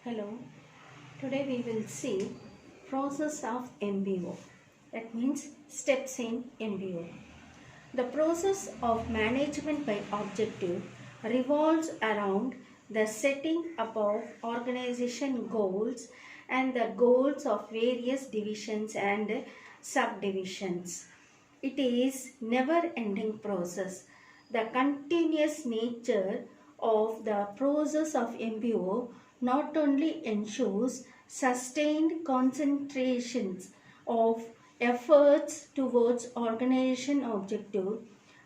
Hello, today we will see process of MBO. That means steps in MBO. The process of management by objective revolves around the setting up of organization goals and the goals of various divisions and subdivisions. It is never ending process. The continuous nature of the process of MBO not only ensures sustained concentrations of efforts towards organization objective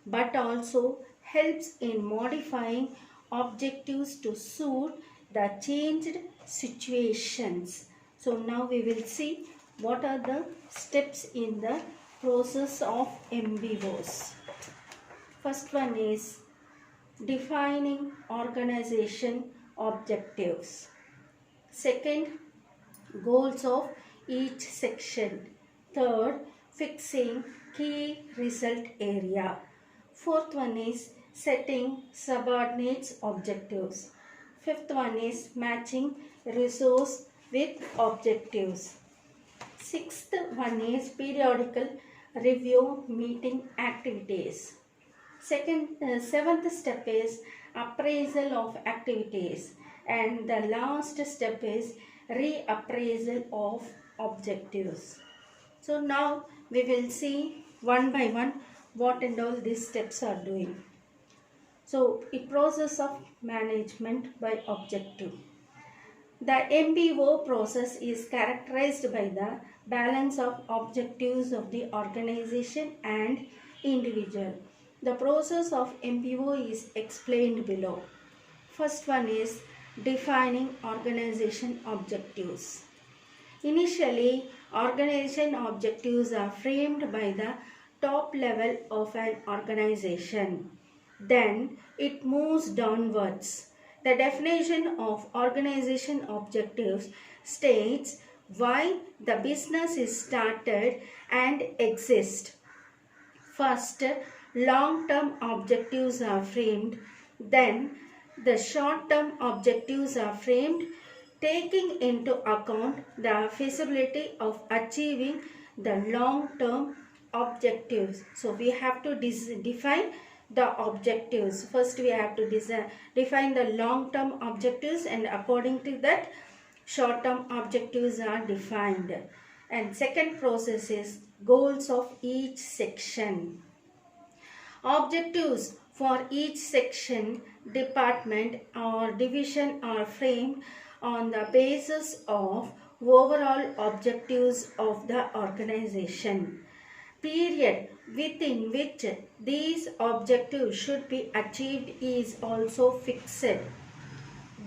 but also helps in modifying objectives to suit the changed situations. So now we will see what are the steps in the process of MBOs. First one is defining organization objectives. Second, goals of each section. Third, fixing key result area. Fourth one is setting subordinates objectives. Fifth one is matching resource with objectives. Sixth one is periodical review meeting activities. Seventh step is appraisal of activities, and the last step is reappraisal of objectives. So now we will see one by one what and all these steps are doing. So a process of management by objective. The MBO process is characterized by the balance of objectives of the organization and individual. The process of MBO is explained below. First one is defining organization objectives. Initially, organization objectives are framed by the top level of an organization. Then it moves downwards. The definition of organization objectives states why the business is started and exists. First, long-term objectives are framed. Then, the short-term objectives are framed, taking into account the feasibility of achieving the long-term objectives. So, we have to define the objectives. First, we have to define the long-term objectives, and according to that, short-term objectives are defined. And second process is goals of each section. Objectives for each section, department or division are framed on the basis of overall objectives of the organization. Period within which these objectives should be achieved is also fixed.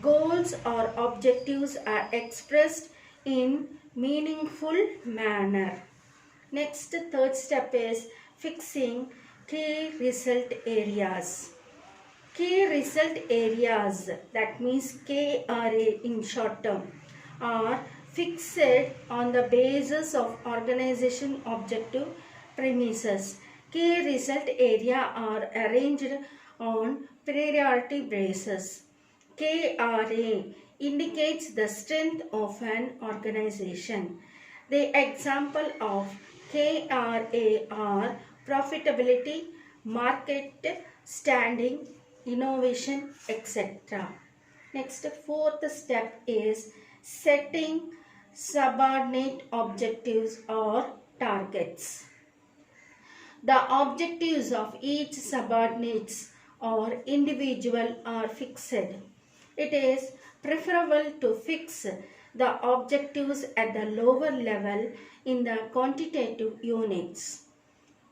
Goals or objectives are expressed in meaningful manner. Next, third step is fixing key result areas. Key result areas, that means KRA in short term, are fixed on the basis of organization objective premises. Key result area are arranged on priority basis. KRA indicates the strength of an organization. The example of KRA are profitability, market standing, innovation, etc. Next, fourth step is setting subordinate objectives or targets. The objectives of each subordinates or individual are fixed. It is preferable to fix the objectives at the lower level in the quantitative units.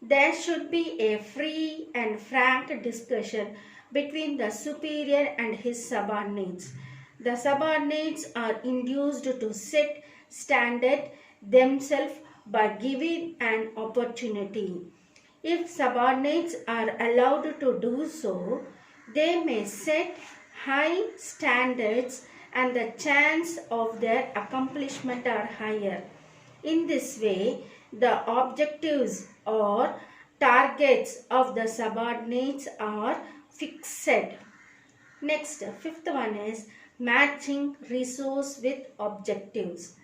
There should be a free and frank discussion between the superior and his subordinates. The subordinates are induced to set standard themselves by giving an opportunity. If subordinates are allowed to do so, they may set high standards and the chance of their accomplishment are higher. In this way, the objectives or targets of the subordinates are fixed. Next, fifth one is matching resource with objectives.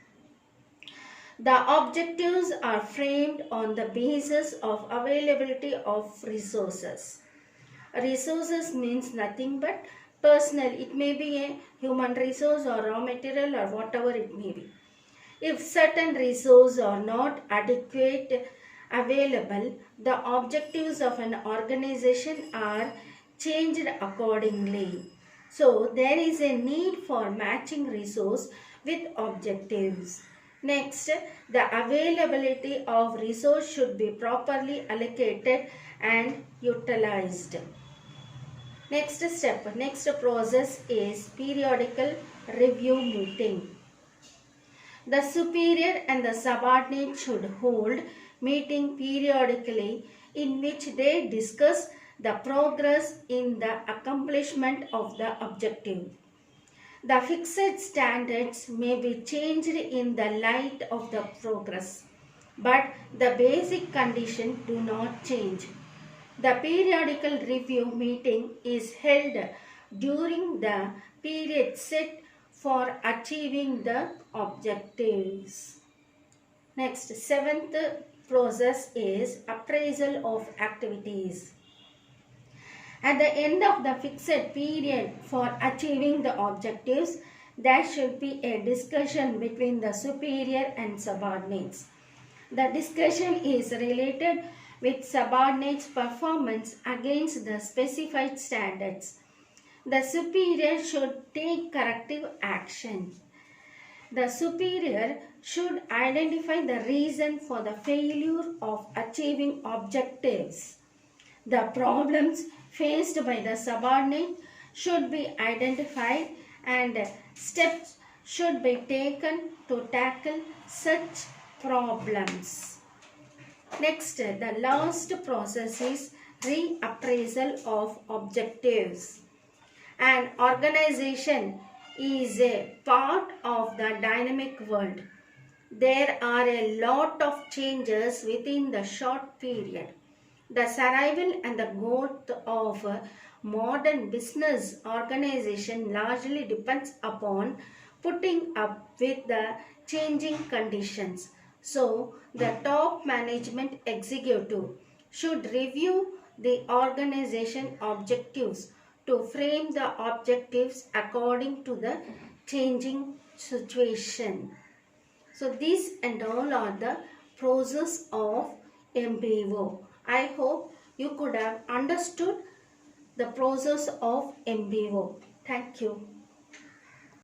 The objectives are framed on the basis of availability of resources. Resources means nothing but personal. It may be a human resource or raw material or whatever it may be. If certain resources are not adequate available, the objectives of an organization are changed accordingly. So there is a need for matching resource with objectives. Next, the availability of resource should be properly allocated and utilized. Next step, next process is periodical review meeting. The superior and the subordinate should hold meeting periodically in which they discuss the progress in the accomplishment of the objective. The fixed standards may be changed in the light of the progress, but the basic conditions do not change. The periodical review meeting is held during the period set for achieving the objectives. Next, seventh process is appraisal of activities. At the end of the fixed period for achieving the objectives, there should be a discussion between the superior and subordinates. The discussion is related with subordinates' performance against the specified standards. The superior should take corrective action. The superior should identify the reason for the failure of achieving objectives. The problems faced by the subordinate should be identified and steps should be taken to tackle such problems. Next, the last process is reappraisal of objectives. An organization is a part of the dynamic world. There are a lot of changes within the short period. The survival and the growth of a modern business organization largely depends upon putting up with the changing conditions. So, the top management executive should review the organization objectives to frame the objectives according to the changing situation. So, these and all are the process of MBO. I hope you could have understood the process of MBO. Thank you.